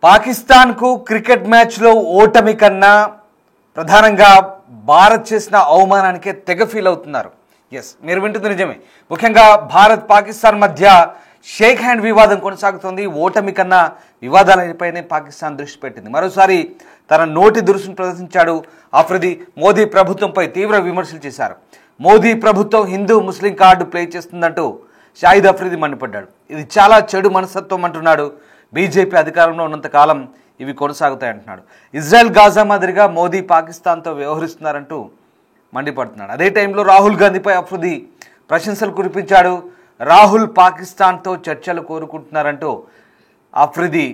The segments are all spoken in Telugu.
పాకిస్తాన్కు క్రికెట్ మ్యాచ్లో ఓటమి కన్నా ప్రధానంగా భారత్ చేసిన అవమానానికే తెగ ఫీల్ అవుతున్నారు. ఎస్, మీరు వింటుంది నిజమే. ముఖ్యంగా భారత్ పాకిస్తాన్ మధ్య షేక్ హ్యాండ్ వివాదం కొనసాగుతోంది. ఓటమి కన్నా వివాదాలపైనే పాకిస్తాన్ దృష్టి పెట్టింది. మరోసారి తన నోటి దురుసును ప్రదర్శించాడు ఆఫ్రిది. మోదీ ప్రభుత్వంపై తీవ్ర విమర్శలు చేశారు. మోదీ ప్రభుత్వం హిందూ ముస్లిం కార్డు ప్లే చేస్తుందంటూ షాహిద్ అఫ్రిది మండిపడ్డాడు. ఇది చాలా చెడు మనస్తత్వం అంటున్నాడు. బీజేపీ అధికారంలో ఉన్నంతకాలం ఇవి కొనసాగుతాయంటున్నాడు. ఇజ్రాయెల్ గాజా మాదిరిగా మోదీ పాకిస్తాన్తో వ్యవహరిస్తున్నారంటూ మండిపడుతున్నాడు. అదే టైంలో రాహుల్ గాంధీపై అఫ్రిది ప్రశంసలు కురిపించాడు. రాహుల్ పాకిస్తాన్తో చర్చలు కోరుకుంటున్నారంటూ అఫ్రిది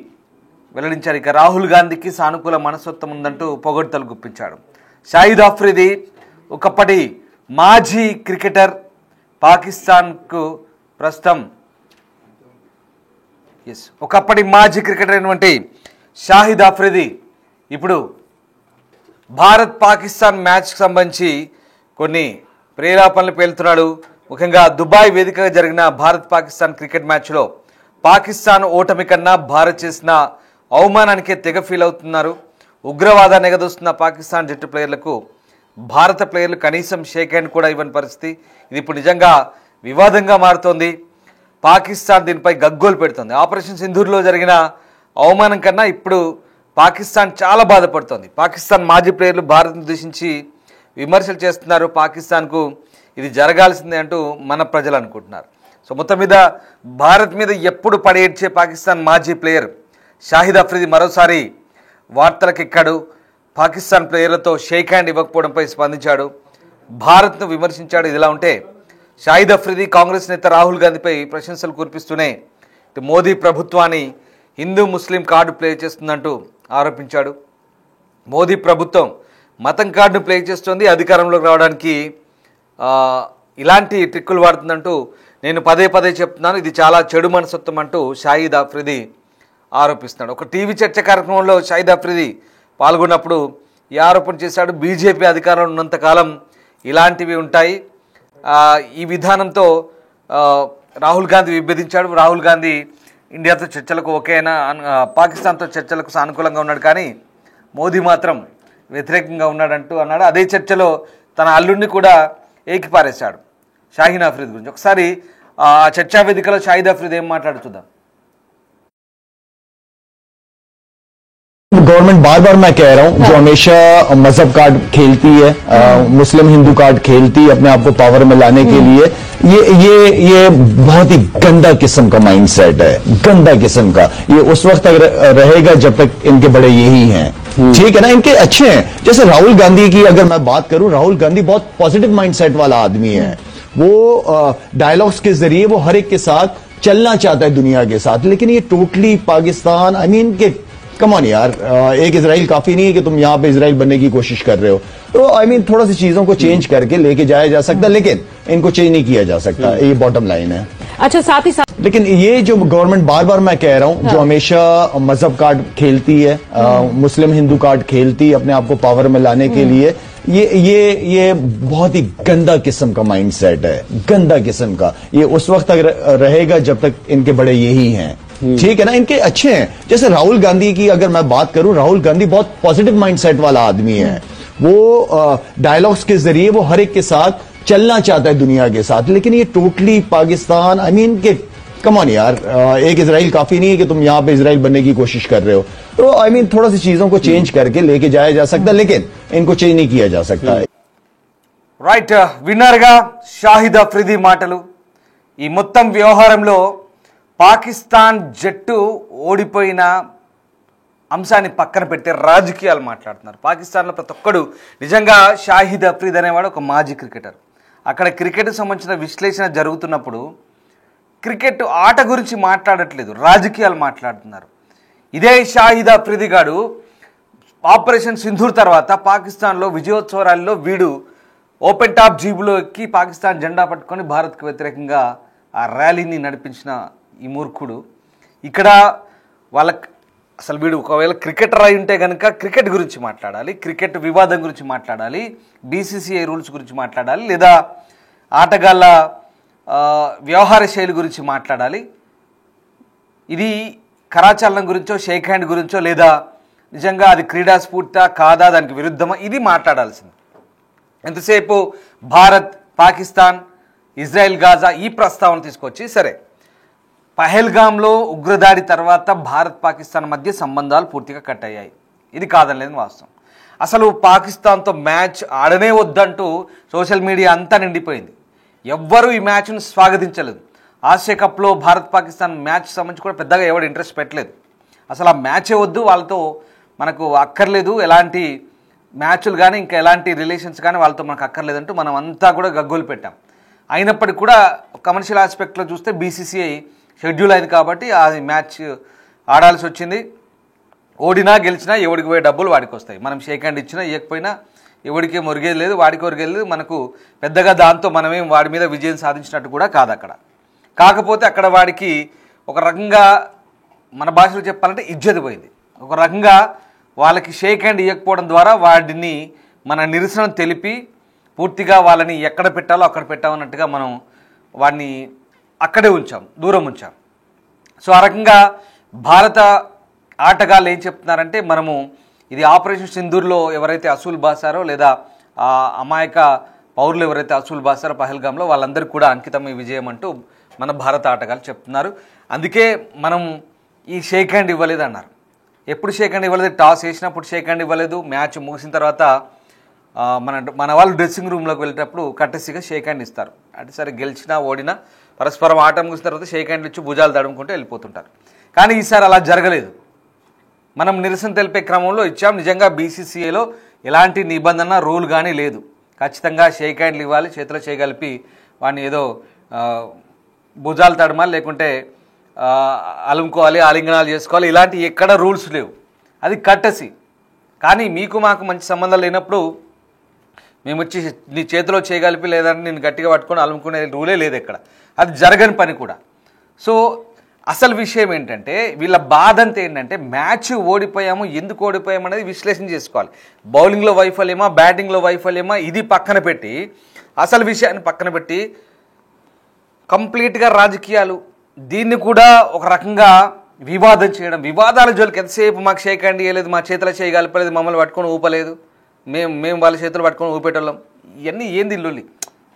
వెల్లడించారు. ఇక రాహుల్ గాంధీకి సానుకూల మనస్తత్వం ఉందంటూ పొగడ్తలు గుప్పించాడు. షాహిద్ అఫ్రిది ఒకప్పటి మాజీ క్రికెటర్. పాకిస్తాన్కు ప్రస్తుతం ఒకప్పటి మాజీ క్రికెటర్ అయినటువంటి షాహిద్ అఫ్రిది ఇప్పుడు భారత్ పాకిస్తాన్ మ్యాచ్కి సంబంధించి కొన్ని ప్రేరేపణలు పేలుతున్నాడు. ముఖ్యంగా దుబాయ్ వేదికగా జరిగిన భారత్ పాకిస్తాన్ క్రికెట్ మ్యాచ్లో పాకిస్తాన్ ఓటమి కన్నా భారత్ చేసిన అవమానానికే తెగ ఫీల్ అవుతున్నారు. ఉగ్రవాదాన్ని ఎగదోస్తున్న పాకిస్తాన్ జట్టు ప్లేయర్లకు భారత ప్లేయర్లు కనీసం షేక్ హ్యాండ్ కూడా ఇవ్వని పరిస్థితి. ఇది ఇప్పుడు నిజంగా వివాదంగా మారుతోంది. పాకిస్తాన్ దీనిపై గగ్గోలు పెడుతోంది. ఆపరేషన్ సింధూర్లో జరిగిన అవమానం కన్నా ఇప్పుడు పాకిస్తాన్ చాలా బాధపడుతోంది. పాకిస్తాన్ మాజీ ప్లేయర్లు భారత్ను ఉద్దేశించి విమర్శలు చేస్తున్నారు. పాకిస్తాన్కు ఇది జరగాల్సిందే అంటూ మన ప్రజలు అనుకుంటున్నారు. సో మొత్తం మీద భారత్ మీద ఎప్పుడు పడేడ్చే పాకిస్తాన్ మాజీ ప్లేయర్ షాహిద్ అఫ్రిది మరోసారి వార్తలకెక్కాడు. పాకిస్తాన్ ప్లేయర్లతో షేక్ హ్యాండ్ ఇవ్వకపోవడంపై స్పందించాడు. భారత్ను విమర్శించాడు. ఇదిలా ఉంటే షాహిద్ అఫ్రిది కాంగ్రెస్ నేత రాహుల్ గాంధీపై ప్రశంసలు కురిపిస్తూనే మోదీ ప్రభుత్వాన్ని హిందూ ముస్లిం కార్డు ప్లే చేస్తుందంటూ ఆరోపించాడు. మోదీ ప్రభుత్వం మతం కార్డును ప్లే చేస్తోంది. అధికారంలోకి రావడానికి ఇలాంటి ట్రిక్కులు వాడుతుందంటూ నేను పదే పదే చెప్తున్నాను. ఇది చాలా చెడు మనస్తత్వం అంటూ షాహిద్ అఫ్రిది ఆరోపిస్తున్నాడు. ఒక టీవీ చర్చ కార్యక్రమంలో షాహిద్ అఫ్రిది పాల్గొన్నప్పుడు ఈ ఆరోపణ చేశాడు. బీజేపీ అధికారంలో ఉన్నంతకాలం ఇలాంటివి ఉంటాయి. ఈ విధానంతో రాహుల్ గాంధీ విభేదించాడు. రాహుల్ గాంధీ ఇండియాతో చర్చలకు ఓకేనా, పాకిస్తాన్తో చర్చలకు సానుకూలంగా ఉన్నాడు, కానీ మోదీ మాత్రం వ్యతిరేకంగా ఉన్నాడంటూ అన్నాడు. అదే చర్చలో తన అల్లుడిని కూడా ఏకిపారేశాడు షాహిద్ అఫ్రిది గురించి. ఒకసారి ఆ చర్చా వేదికలో షాహిద్ అఫ్రిది ఏం మాట్లాడుతుందాం. गवर्नमेंट बार बार मैं कह रहा हूं, जो हमेशा मजहब कार्ड खेलती है, मुस्लिम हिंदू कार्ड खेलती है अपने आप को पावर में लाने के लिए, ये बहुत ही गंदा किस्म का माइंडसेट है, गंदा किस्म का. ये उस वक्त तक रहेगा जब तक इनके बड़े यही हैं. ठीक है ना, इनके अच्छे हैं. जैसे राहुल गांधी की अगर मैं बात करूं, राहुल गांधी बहुत पॉजिटिव माइंडसेट वाला आदमी है. वो डायलॉग्स के जरिए वो हर एक के साथ चलना चाहता है, दुनिया के साथ. लेकिन ये टोटली पाकिस्तान, आई मीन के कम ऑन यार, एक इजराइल काफी नहीं है कि तुम यहां पे इजराइल बनने की कोशिश कर रहे हो. तो आई मीन थोड़ा सी चीजों को चेंज करके लेके जाया जा सकता, लेकिन इनको चेंज नहीं किया जा सकता. ये बॉटम लाइन है. अच्छा, साथ ही साथ लेकिन ये जो गवर्नमेंट बार बार मैं कह रहा हूं, जो हमेशा मजहब कार्ड खेलती है, मुस्लिम हिंदू कार्ड खेलती है अपने आप को पावर में लाने के लिए, ये बहुत ही गंदा किस्म का माइंडसेट है, गंदा किस्म का. ये उस वक्त तक रहेगा जब तक इनके बड़े यही हैं. ठीक है ना, इनके अच्छे हैं. जैसे राहुल गांधी की अगर मैं बात करूं, राहुल गांधी बहुत पॉजिटिव माइंडसेट वाला आदमी है. वो डायलॉग्स के जरिए वो हर एक के साथ चलना चाहता है, दुनिया के साथ. लेकिन ये टोटली पाकिस्तान, आई मीन के कम ऑन यार, एक इजराइल काफी नहीं है कि तुम यहां पे इजराइल बनने की कोशिश कर रहे हो. तो आई मीन थोड़ा सी चीजों को चेंज करके लेके जाया जा सकता, लेकिन इनको चेंज नहीं किया जा सकता. రైట్, విన్నర్గా షాహిద్ అఫ్రిది మాటలు. ఈ మొత్తం వ్యవహారంలో పాకిస్తాన్ జట్టు ఓడిపోయిన అంశాన్ని పక్కన పెడితే రాజకీయాలు మాట్లాడుతున్నారు. పాకిస్తాన్లో ప్రతి ఒక్కడు నిజంగా షాహిద్ అఫ్రిది అనేవాడు ఒక మాజీ క్రికెటర్. అక్కడ క్రికెట్కి సంబంధించిన విశ్లేషణ జరుగుతున్నప్పుడు క్రికెట్ ఆట గురించి మాట్లాడట్లేదు, రాజకీయాలు మాట్లాడుతున్నారు. ఇదే షాహిద్ అఫ్రిది గాడు ఆపరేషన్ సింధూర్ తర్వాత పాకిస్తాన్లో విజయోత్సవ వీడు ఓపెన్ టాప్ జీబులో ఎక్కి పాకిస్తాన్ జెండా పట్టుకొని భారత్కు వ్యతిరేకంగా ఆ ర్యాలీని నడిపించిన ఈ మూర్ఖుడు ఇక్కడ వాళ్ళకి అసలు వీడు ఒకవేళ క్రికెటర్ అయి ఉంటే కనుక క్రికెట్ గురించి మాట్లాడాలి, క్రికెట్ వివాదం గురించి మాట్లాడాలి, బీసీసీఐ రూల్స్ గురించి మాట్లాడాలి, లేదా ఆటగాళ్ళ వ్యవహార శైలి గురించి మాట్లాడాలి. ఇది కరాచలనం గురించో షేక్ హ్యాండ్ గురించో లేదా నిజంగా అది క్రీడా స్ఫూర్తా కాదా దానికి విరుద్ధమా ఇది మాట్లాడాల్సింది. ఎంతసేపు భారత్ పాకిస్తాన్ ఇజ్రాయెల్ గాజా ఈ ప్రస్తావన తీసుకొచ్చి సరే పహల్గామ్లో ఉగ్రదాడి తర్వాత భారత్ పాకిస్తాన్ మధ్య సంబంధాలు పూర్తిగా కట్ అయ్యాయి, ఇది కాదనలేదు వాస్తవం. అసలు పాకిస్తాన్తో మ్యాచ్ ఆడనే వద్దంటూ సోషల్ మీడియా అంతా నిండిపోయింది. ఎవ్వరూ ఈ మ్యాచ్ను స్వాగతించలేదు. ఆసియా కప్లో భారత్ పాకిస్తాన్ మ్యాచ్ సంబంధించి కూడా పెద్దగా ఎవరు ఇంట్రెస్ట్ పెట్టలేదు. అసలు ఆ మ్యాచే వద్దు, వాళ్ళతో మనకు అక్కర్లేదు, ఎలాంటి మ్యాచ్లు కానీ ఇంకా ఎలాంటి రిలేషన్స్ కానీ వాళ్ళతో మనకు అక్కర్లేదంటూ మనం అంతా కూడా గగ్గోలు పెట్టాం. అయినప్పటికీ కూడా కమర్షియల్ ఆస్పెక్ట్లో చూస్తే బీసీసీఐ షెడ్యూల్ అయింది కాబట్టి ఆ మ్యాచ్ ఆడాల్సి వచ్చింది. ఓడినా గెలిచినా ఎవడికి పోయే డబ్బులు వాడికి వస్తాయి. మనం షేక్ హ్యాండ్ ఇచ్చినా ఇవ్వకపోయినా ఎవడికి ఒరిగేది లేదు, వాడికి ఒరిగేది లేదు. మనకు పెద్దగా దాంతో మనమేం వాడి మీద విజయం సాధించినట్టు కూడా కాదు అక్కడ. కాకపోతే అక్కడ వాడికి ఒక రకంగా మన భాషలో చెప్పాలంటే ఇజ్జత్ పోయింది. ఒక రకంగా వాళ్ళకి షేక్ హ్యాండ్ ఇవ్వకపోవడం ద్వారా వాడిని మన నిరసన తెలిపి పూర్తిగా వాళ్ళని ఎక్కడ పెట్టాలో అక్కడ పెట్టామన్నట్టుగా మనం వాడిని అక్కడే ఉంచాం, దూరం ఉంచాం. సో ఆ రకంగా భారత ఆటగాళ్ళు ఏం చెప్తున్నారంటే మనము ఇది ఆపరేషన్ సింధూర్లో ఎవరైతే అసూల్ బాసారో లేదా ఆ అమాయక పౌరులు ఎవరైతే అసూల్ బాసారో పహల్గామ్లో వాళ్ళందరికీ కూడా అంకితం ఈ విజయం అంటూ మన భారత ఆటగాళ్ళు చెప్తున్నారు. అందుకే మనం ఈ షేక్ హ్యాండ్ ఇవ్వలేదు అన్నారు. ఎప్పుడు షేక్ హ్యాండ్ ఇవ్వలేదు, టాస్ వేసినప్పుడు షేక్ హ్యాండ్ ఇవ్వలేదు, మ్యాచ్ ముగిసిన తర్వాత మన వాళ్ళు డ్రెస్సింగ్ రూమ్లోకి వెళ్ళేటప్పుడు కట్టసిగా షేక్ హ్యాండ్ ఇస్తారు. అంటే సరే గెలిచినా ఓడినా పరస్పరం ఆట ముగిసిన తర్వాత షేక్ హ్యాండ్ ఇచ్చి భుజాలు తడుముకుంటూ వెళ్ళిపోతుంటారు. కానీ ఈసారి అలా జరగలేదు. మనం నిరసన తెలిపే క్రమంలో ఇచ్చాం. నిజంగా బీసీసీఐలో ఎలాంటి నిబంధన రూల్ కానీ లేదు. ఖచ్చితంగా షేక్ హ్యాండ్లు ఇవ్వాలి, చేతిలో చేయగలిపి వాడిని ఏదో భుజాలు తడమాలి, లేకుంటే అలుముకోవాలి, ఆలింగనాలు చేసుకోవాలి, ఇలాంటి ఎక్కడ రూల్స్ లేవు. అది కట్టసి. కానీ మీకు మాకు మంచి సంబంధం లేనప్పుడు మేము వచ్చి నీ చేతిలో చేయగలిపి లేదంటే నేను గట్టిగా పట్టుకొని అలుముకునే రూలే లేదు ఎక్కడ. అది జరగని పని కూడా. సో అసలు విషయం ఏంటంటే వీళ్ళ బాధ అంతా ఏంటంటే మ్యాచ్ ఓడిపోయాము, ఎందుకు ఓడిపోయాము అనేది విశ్లేషణ చేసుకోవాలి. బౌలింగ్లో వైఫల్యమా, బ్యాటింగ్లో వైఫల్యమా, ఇది పక్కన పెట్టి అసలు విషయాన్ని పక్కన పెట్టి కంప్లీట్గా రాజకీయాలు దీన్ని కూడా ఒక రకంగా వివాదం చేయడం. వివాదాల జోలికి ఎంతసేపు మాకు షేక్ హ్యాండ్ ఇవ్వలేదు, మా చేతిలో చేయగలపలేదు, మమ్మల్ని పట్టుకొని ఊపలేదు, మేము వాళ్ళ చేతులు పట్టుకొని ఊపేటోళ్ళం, ఇవన్నీ ఏంది లొల్లి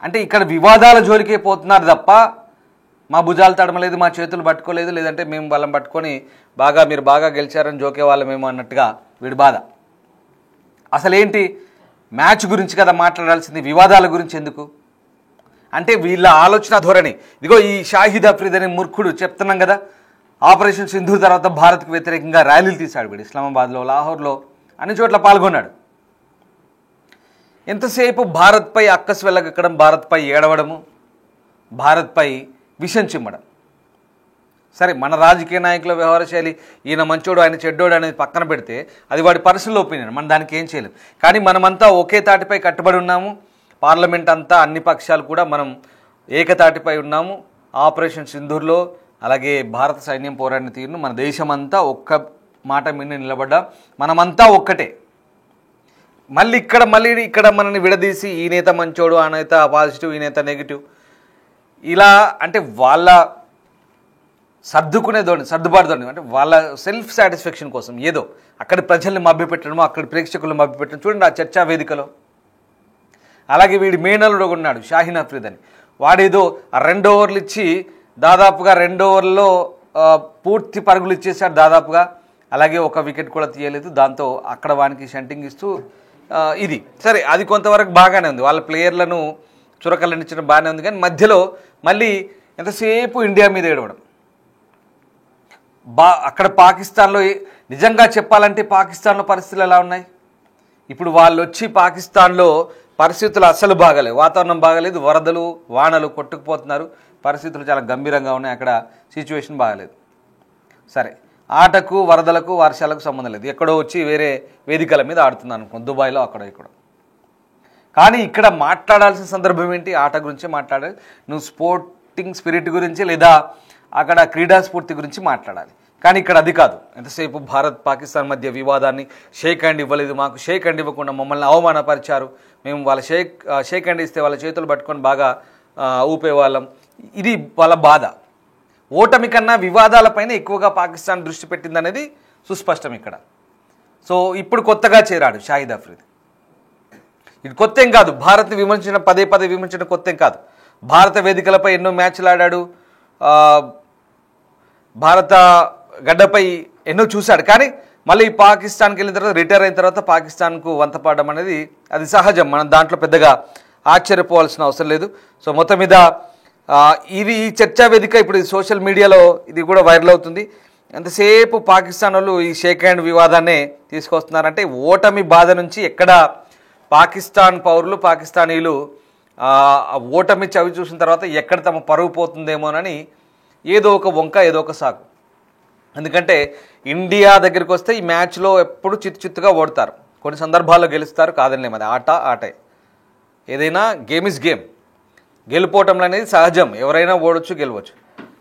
అంటే ఇక్కడ వివాదాల జోలికే పోతున్నారు తప్ప మా భుజాలు తడమలేదు, మా చేతులు పట్టుకోలేదు, లేదంటే మేము వాళ్ళని పట్టుకొని మీరు బాగా గెలిచారని జోకే వాళ్ళమేమో అన్నట్టుగా వీడి బాధ. అసలేంటి మ్యాచ్ గురించి కదా మాట్లాడాల్సింది, వివాదాల గురించి ఎందుకు అంటే వీళ్ళ ఆలోచన ధోరణి. ఇదిగో ఈ షాహిద్ అఫ్రీద్ అనే మూర్ఖుడు చెప్తున్నాం కదా, ఆపరేషన్ సింధూర్ తర్వాత భారత్కు వ్యతిరేకంగా ర్యాలీలు తీశాడు వీడు. ఇస్లామాబాద్లో, లాహోర్లో అన్ని చోట్ల పాల్గొన్నాడు. ఎంతసేపు భారత్పై అక్కసు వెళ్ళగక్కడం, భారత్పై ఏడవడము, భారత్పై విషం చిమ్మడం. సరే మన రాజకీయ నాయకుల వ్యవహార శైలి ఈయన మంచోడు ఆయన చెడ్డోడు అనేది పక్కన పెడితే అది వాడి పర్సనల్ ఒపీనియన్, మనం దానికి ఏం చేయలేం. కానీ మనమంతా ఒకే తాటిపై కట్టుబడి ఉన్నాము. పార్లమెంట్ అంతా అన్ని పక్షాలు కూడా మనం ఏకతాటిపై ఉన్నాము. ఆపరేషన్ సింధూర్లో అలాగే భారత సైన్యం పోరాడిన తీరును మన దేశమంతా ఒక్క మాట మీద నిలబడ్డాం. మనమంతా ఒక్కటే. మళ్ళీ ఇక్కడ మనల్ని విడదీసి ఈ నేత మంచోడు, ఆ నేత పాజిటివ్, ఈ నేత నెగిటివ్, ఇలా అంటే వాళ్ళ సర్దుబాటు ధోరణి అంటే వాళ్ళ సెల్ఫ్ సాటిస్ఫాక్షన్ కోసం ఏదో అక్కడి ప్రజల్ని మభ్యపెట్టడము, అక్కడి ప్రేక్షకులను మభ్యపెట్టడం. చూడండి ఆ చర్చా వేదికలో. అలాగే వీడి మేనలుడు ఉన్నాడు షాహీన్ అఫ్రీద్ అని, వాడేదో 2 ఓవర్లు ఇచ్చి దాదాపుగా 2 ఓవర్లలో పూర్తి పరుగులు ఇచ్చేసాడు దాదాపుగా. అలాగే ఒక వికెట్ కూడా తీయలేదు. దాంతో అక్కడ వానికి షంటింగ్ ఇస్తూ ఇది సరే అది కొంతవరకు బాగానే ఉంది, వాళ్ళ ప్లేయర్లను చురకలండించడం బాగానే ఉంది. కానీ మధ్యలో మళ్ళీ ఎంతసేపు ఇండియా మీద ఏడవడం. అక్కడ పాకిస్తాన్లో నిజంగా చెప్పాలంటే పాకిస్తాన్లో పరిస్థితులు ఎలా ఉన్నాయి? ఇప్పుడు వాళ్ళు వచ్చి పాకిస్తాన్లో పరిస్థితులు అస్సలు బాగాలేవు, వాతావరణం బాగాలేదు, వరదలు వానలు కొట్టుకుపోతున్నారు, పరిస్థితులు చాలా గంభీరంగా ఉన్నాయి, అక్కడ సిచ్యువేషన్ బాగాలేదు. సరే ఆటకు వరదలకు వర్షాలకు సంబంధం లేదు, ఎక్కడో వచ్చి వేరే వేదికల మీద ఆడుతున్నాను అనుకో, దుబాయ్లో అక్కడ ఇక్కడ. కానీ ఇక్కడ మాట్లాడాల్సిన సందర్భం ఏంటి? ఆట గురించి మాట్లాడాలి, నువ్వు స్పోర్టింగ్ స్పిరిట్ గురించి లేదా అక్కడ క్రీడా స్ఫూర్తి గురించి మాట్లాడాలి. కానీ ఇక్కడ అది కాదు. ఎంతసేపు భారత్ పాకిస్తాన్ మధ్య వివాదాన్ని, షేక్ హ్యాండ్ ఇవ్వలేదు, మాకు షేక్ హ్యాండ్ ఇవ్వకుండా మమ్మల్ని అవమానపరిచారు, మేము వాళ్ళ షేక్ హ్యాండ్ ఇస్తే వాళ్ళ చేతులు పట్టుకొని బాగా ఊపేవాళ్ళం, ఇది వాళ్ళ బాధ. ఓటమి కన్నా వివాదాలపైన ఎక్కువగా పాకిస్తాన్ దృష్టి పెట్టిందనేది సుస్పష్టం ఇక్కడ. సో ఇప్పుడు కొత్తగా చేరాడు షాహిద్ అఫ్రిది. ఇది కొత్త ఏం కాదు, భారత్ని విమర్శించడం పదే విమర్శించడం కొత్త ఏం కాదు. భారత వేదికలపై ఎన్నో మ్యాచ్లు ఆడాడు, భారత గడ్డపై ఎన్నో చూశాడు. కానీ మళ్ళీ పాకిస్తాన్కి వెళ్ళిన తర్వాత, రిటైర్ అయిన తర్వాత పాకిస్తాన్కు వంతపాడడం అనేది అది సహజం. మనం దాంట్లో పెద్దగా ఆశ్చర్యపోవాల్సిన అవసరం లేదు. సో మొత్తం మీద ఇది ఈ చర్చా వేదిక ఇప్పుడు సోషల్ మీడియాలో ఇది కూడా వైరల్ అవుతుంది. ఎంతసేపు పాకిస్తాన్ వాళ్ళు ఈ షేక్ హ్యాండ్ వివాదాన్ని తీసుకొస్తున్నారంటే ఓటమి బాధ నుంచి ఎక్కడ పాకిస్తాన్ పౌరులు పాకిస్తానీలు ఓటమి చవి చూసిన తర్వాత ఎక్కడ తమ పరువు పోతుందేమోనని ఏదో ఒక వంక ఏదో ఒక సాకు. ఎందుకంటే ఇండియా దగ్గరికి వస్తే ఈ మ్యాచ్లో ఎప్పుడు చిత్తుగా ఓడతారు, కొన్ని సందర్భాల్లో గెలుస్తారు, కాదనిలేము, అది ఆటే. ఏదైనా గేమ్ ఇస్ గేమ్, గెలుపోవటం అనేది సహజం, ఎవరైనా ఓడొచ్చు గెలవచ్చు.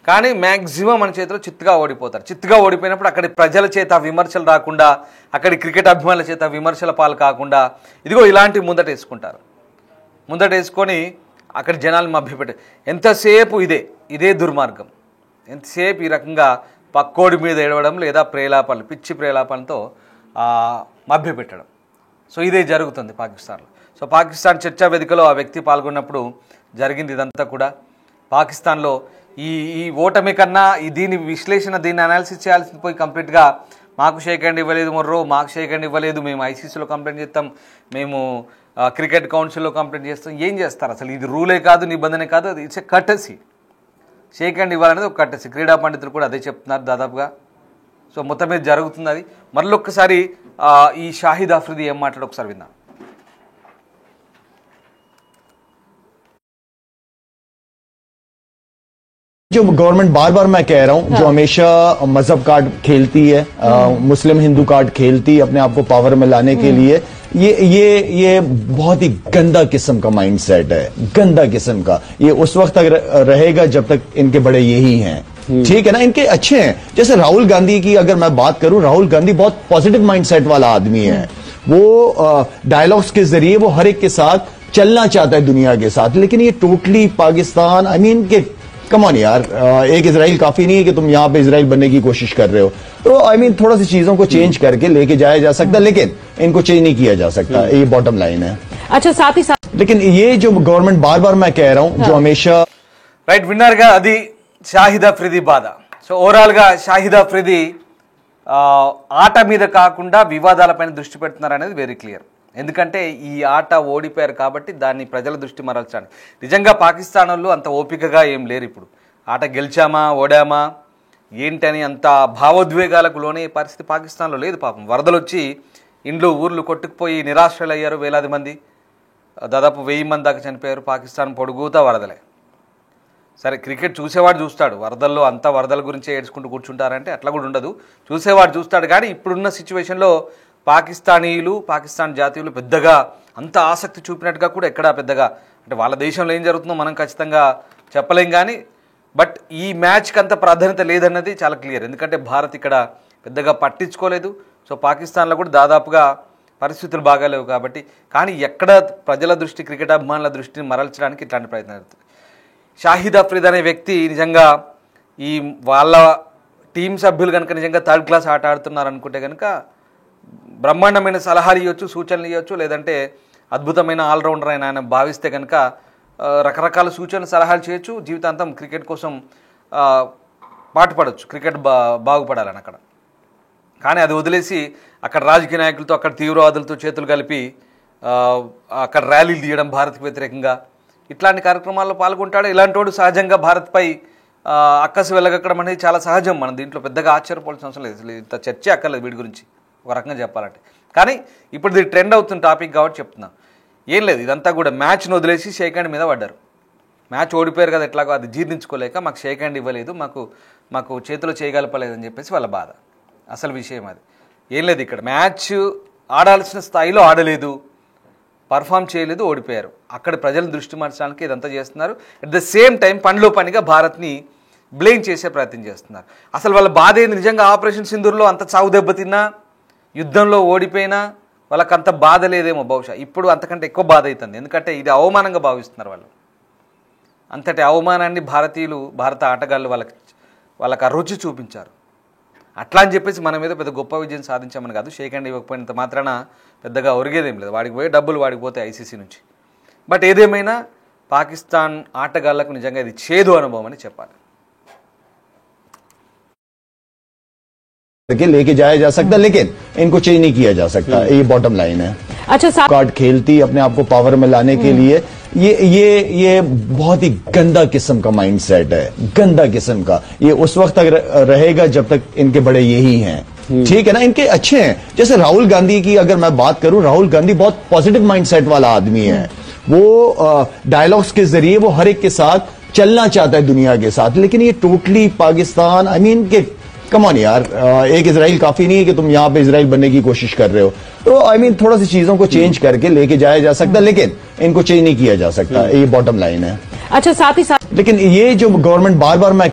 కానీ మ్యాక్సిమం మన చేతిలో చిత్తుగా ఓడిపోతారు. చిత్తుగా ఓడిపోయినప్పుడు అక్కడి ప్రజల చేత విమర్శలు రాకుండా, అక్కడి క్రికెట్ అభిమానుల చేత విమర్శల పాలు కాకుండా ఇదిగో ఇలాంటి ముందటేసుకుంటారు. ముందటేసుకొని అక్కడ జనాలు మభ్యపెట్టే ఎంతసేపు ఇదే దుర్మార్గం. ఎంతసేపు ఈ రకంగా పక్కోడి మీద ఏడవడం లేదా ప్రేలాపాలు, పిచ్చి ప్రేలాపాలతో మభ్యపెట్టడం. సో ఇదే జరుగుతుంది పాకిస్తాన్లో. సో పాకిస్తాన్ చర్చా వేదికలో ఆ వ్యక్తి పాల్గొన్నప్పుడు జరిగింది ఇదంతా కూడా. పాకిస్తాన్లో ఈ ఓటమి కన్నా దీని విశ్లేషణ, దీన్ని అనాలిసిస్ చేయాల్సింది పోయి కంప్లీట్గా మాకు షేక్ హ్యాండ్ ఇవ్వలేదు మొర్రో, మాకు షేక్ హ్యాండ్ ఇవ్వలేదు, మేము ఐసీసీలో కంప్లైంట్ చేస్తాం, మేము క్రికెట్ కౌన్సిల్లో కంప్లైంట్ చేస్తాం. ఏం చేస్తారు అసలు? ఇది రూలే కాదు, నిబంధనే కాదు, అది it's a courtesy. Shake hand ఇవ్వాలనేది ఒక కర్టసీ. క్రీడా పండితులు కూడా అదే చెప్తున్నారు దాదాపుగా. సో మొత్తం మీద జరుగుతుంది అది. మరొకసారి ఈ షాహిద్ అఫ్రిది ఏం మాట్లాడు ఒకసారి విందాం. जो गवर्नमेंट बार बार मैं कह रहा हूं, जो हमेशा मजहब कार्ड खेलती है, मुस्लिम हिंदू कार्ड खेलती है अपने आप को पावर में लाने के लिए, ये बहुत ही गंदा किस्म का माइंडसेट है, गंदा किस्म का. ये उस वक्त तक रहेगा जब तक इनके बड़े यही हैं. ठीक है ना, इनके अच्छे हैं. जैसे राहुल गांधी की अगर मैं बात करूं, राहुल गांधी बहुत पॉजिटिव माइंडसेट वाला आदमी है. वो डायलॉग्स के जरिए वो हर एक के साथ चलना चाहता है दुनिया के साथ. लेकिन ये टोटली पाकिस्तान, आई मीन के कम ऑन यार, एक इजराइल काफी नहीं है कि तुम यहाँ पे इजराइल बनने की कोशिश कर रहे हो. तो आई मीन थोड़ा सी चीजों को चेंज करके लेके जाया जा सकता है, लेकिन इनको चेंज नहीं किया जा सकता. ये बॉटम लाइन है. अच्छा, साथ ही साथ लेकिन ये जो गवर्नमेंट बार बार मैं कह रहा हूँ, जो हमेशा రైట్ విన్నర్గా అది షాహిద్ అఫ్రిది బాధ. సో ఓవరాల్గా షాహిద్ అఫ్రిది ఆట మీద కాకుండా వివాదాలపైన దృష్టి పెడుతున్నారు అనేది వెరీ క్లియర్. ఎందుకంటే ఈ ఆట ఓడిపోయారు కాబట్టి దాన్ని ప్రజల దృష్టి మరల్చడానికి. నిజంగా పాకిస్తాన్ వాళ్ళు అంత ఓపికగా ఏం లేరు. ఇప్పుడు ఆట గెలిచామా ఓడామా ఏంటని అంత భావోద్వేగాలకు లోనే పరిస్థితి పాకిస్తాన్లో లేదు. పాపం వరదలు వచ్చి ఇండ్లు ఊర్లు కొట్టుకుపోయి నిరాశ్రయులు అయ్యారు వేలాది మంది, దాదాపు 1000 మంది దాకా చనిపోయారు. పాకిస్తాన్ పొడుగుతా వరదలే. సరే, క్రికెట్ చూసేవాడు చూస్తాడు, వరదల్లో అంతా వరదల గురించే ఏడ్చుకుంటూ కూర్చుంటారంటే అట్లా కూడా ఉండదు, చూసేవాడు చూస్తాడు. కానీ ఇప్పుడున్న సిచ్యువేషన్లో పాకిస్తానీయులు, పాకిస్తాన్ జాతీయులు పెద్దగా అంత ఆసక్తి చూపినట్టుగా కూడా ఎక్కడా పెద్దగా, అంటే వాళ్ళ దేశంలో ఏం జరుగుతుందో మనం ఖచ్చితంగా చెప్పలేం. కానీ బట్ ఈ మ్యాచ్కి అంత ప్రాధాన్యత లేదన్నది చాలా క్లియర్. ఎందుకంటే భారత్ ఇక్కడ పెద్దగా పట్టించుకోలేదు. సో పాకిస్తాన్లో కూడా దాదాపుగా పరిస్థితులు బాగాలేవు కాబట్టి. కానీ ఎక్కడ ప్రజల దృష్టి, క్రికెట్ అభిమానుల దృష్టిని మరల్చడానికి ఇట్లాంటి ప్రయత్నం జరుగుతుంది. షాహిద్ అఫ్రిది అనే వ్యక్తి నిజంగా ఈ వాళ్ళ టీం సభ్యులు కనుక నిజంగా థర్డ్ క్లాస్ ఆట ఆడుతున్నారు అనుకుంటే కనుక బ్రహ్మాండమైన సలహాలు ఇవ్వచ్చు, సూచనలు ఇవ్వచ్చు, లేదంటే అద్భుతమైన ఆల్రౌండర్ అయిన ఆయన భావిస్తే కనుక రకరకాల సూచనలు సలహాలు చేయొచ్చు, జీవితాంతం క్రికెట్ కోసం పాటుపడవచ్చు, క్రికెట్ బాగుపడాలని అక్కడ. కానీ అది వదిలేసి అక్కడ రాజకీయ నాయకులతో, అక్కడ తీవ్రవాదులతో చేతులు కలిపి అక్కడ ర్యాలీలు తీయడం భారత్కు వ్యతిరేకంగా, ఇట్లాంటి కార్యక్రమాల్లో పాల్గొంటాడు. ఇలాంటి సహజంగా భారత్పై అక్కసు వెళ్ళగక్కడం అనేది చాలా సహజం. మనం దీంట్లో పెద్దగా ఆశ్చర్యపోవాల్సిన అవసరం లేదు, ఇంత చర్చ అక్కర్లేదు వీడి గురించి ఒక రకంగా చెప్పాలంటే. కానీ ఇప్పుడు ఇది ట్రెండ్ అవుతున్న టాపిక్ కాబట్టి చెప్తున్నాం. ఏం లేదు, ఇదంతా కూడా మ్యాచ్ను వదిలేసి షేక్ హ్యాండ్ మీద పడ్డారు. మ్యాచ్ ఓడిపోయారు కదా, ఎట్లాగో అది జీర్ణించుకోలేక మాకు షేక్ హ్యాండ్ ఇవ్వలేదు, మాకు చేతిలో చేయగలపలేదని చెప్పేసి వాళ్ళ బాధ. అసలు విషయం అది ఏం లేదు. ఇక్కడ మ్యాచ్ ఆడాల్సిన స్థాయిలో ఆడలేదు, పర్ఫామ్ చేయలేదు, ఓడిపోయారు. అక్కడ ప్రజలను దృష్టి మార్చడానికి ఇదంతా చేస్తున్నారు. అట్ ద సేమ్ టైం పనిలో పనిగా భారత్ని బ్లేమ్ చేసే ప్రయత్నం చేస్తున్నారు. అసలు వాళ్ళ బాధ ఏంది? నిజంగా ఆపరేషన్ సింధూర్లో అంత చావు దెబ్బతిన్నా, యుద్ధంలో ఓడిపోయినా వాళ్ళకి అంత బాధ లేదేమో బహుశా. ఇప్పుడు అంతకంటే ఎక్కువ బాధ అవుతుంది. ఎందుకంటే ఇది అవమానంగా భావిస్తున్నారు వాళ్ళు. అంతటి అవమానాన్ని భారత ఆటగాళ్ళు వాళ్ళకి వాళ్ళకి ఆ రుచి చూపించారు. అట్లా అని చెప్పేసి మన మీద పెద్ద గొప్ప విజయం సాధించామని కాదు. షేక్ హ్యాండ్ ఇవ్వకపోయినంత మాత్రాన పెద్దగా ఒరిగేదేం లేదు. వాడికి పోయి డబ్బులు వాడికి పోతాయి ఐసీసీ నుంచి. బట్ ఏదేమైనా పాకిస్తాన్ ఆటగాళ్లకు నిజంగా ఇది చేదు అనుభవం అని చెప్పాలి. लेके जाया जा सकता, लेकिन इनको चेंज नहीं किया जा सकता, ये बॉटम लाइन है. अच्छा, कार्ड खेलती अपने आप को पावर में लाने के लिए, ये बहुत ही गंदा किस्म का माइंडसेट है, गंदा किस्म का. ये उस वक्त तक रहेगा जब तक इनके बड़े यही हैं. ठीक है ना, इनके अच्छे हैं. जैसे राहुल गांधी की अगर मैं बात करूं, राहुल गांधी बहुत पॉजिटिव माइंडसेट वाला आदमी है. वो डायलॉग्स के जरिए वो हर एक के साथ चलना चाहता है दुनिया के साथ. लेकिन ये टोटली पाकिस्तान, आई मीन के कम ऑन यार, एक इजराइल काफी नहीं है कि तुम यहाँ पे इजराइल बनने की कोशिश कर रहे हो. तो आई मीन थोड़ा सी चीजों को चेंज करके लेके जाया जा सकता, लेकिन इनको चेंज नहीं किया जा सकता, ये बॉटम लाइन है. अच्छा, साथ ही साथ लेकिन ये जो गवर्नमेंट बार बार मैं